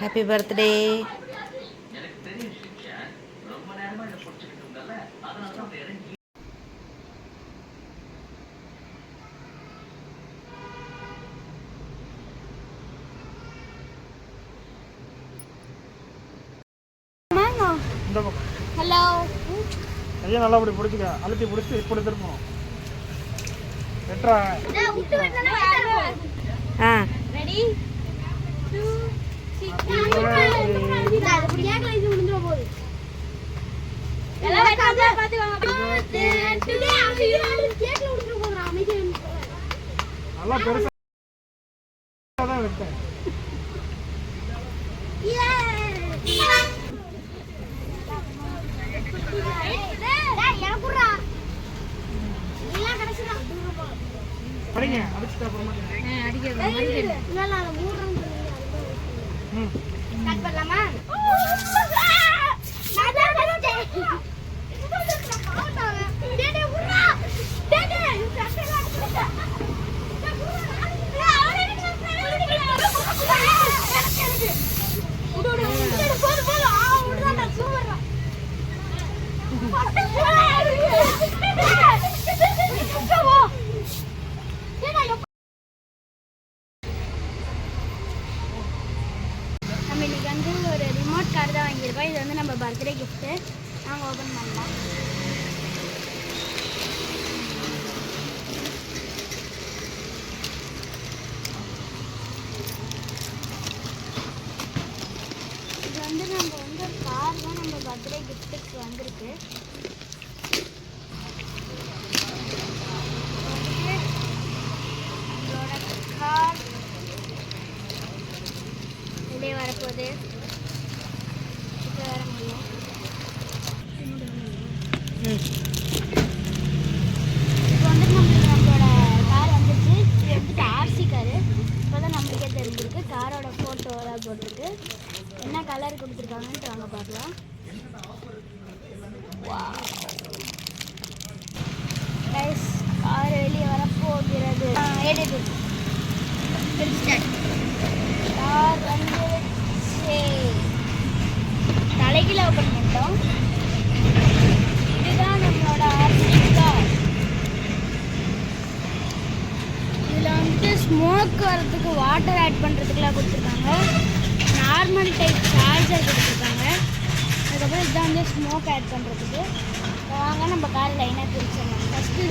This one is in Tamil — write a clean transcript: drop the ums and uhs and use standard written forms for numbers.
Happy birthday. ஹலோ. ஐயா நல்லா அப்படி பிடிச்சிக்க, அழுத்தி பிடிச்சி இப்படி திருப்பணும். ரெடி 2 நல்லா பெருசா தான் வெட்டேன். படிங்க அடிச்சுட்டா அப்புறமா நம்ம இன்னைக்கு வந்து ஒரு ரிமோட் கார் தான் வாங்கியிருக்கோம். இது வந்து நம்ம பர்த்டே கிஃப்ட்டு. நாங்கள் ஓப்பன் பண்ணலாம். இது வந்து நம்ம வந்து ஒரு கார் தான் நம்ம பர்த்டே கிஃப்ட்டுக்கு வந்திருக்கு. நம்மளோட கார் இதே வரப்போகுது. இப்போ வர முடியும். இப்போ வந்து நம்மளோட கார் வந்துச்சு. இது வந்துட்டு ஆர்சி காரு. இப்போ தான் நம்மளுக்கே தெரிஞ்சிருக்கு. காரோட ஃபோட்டோலாம் போட்டிருக்கு. என்ன கலர் கொடுத்துருக்காங்கன்ட்டு வாங்க பார்க்கலாம். கார் வெளியே வரப்போகிறது. கார் வந்து தலைகீழ ஓப்பன் பண்ணிட்டோம். இதுதான் நம்மளோட ஆர்சி கார். இதில் வந்து ஸ்மோக் வரதுக்கு வாட்டர் ஆட் பண்ணுறதுக்குலாம் கொடுத்துருக்காங்க. நார்மல் டைப் சார்ஜர் கொடுத்துருக்காங்க. அதுக்கப்புறம் இதுதான் வந்து ஸ்மோக் ஆட் பண்ணுறதுக்கு. வாங்க நம்ம கார் லைனாக பிரிச்சிடலாம். ஃபஸ்ட்டு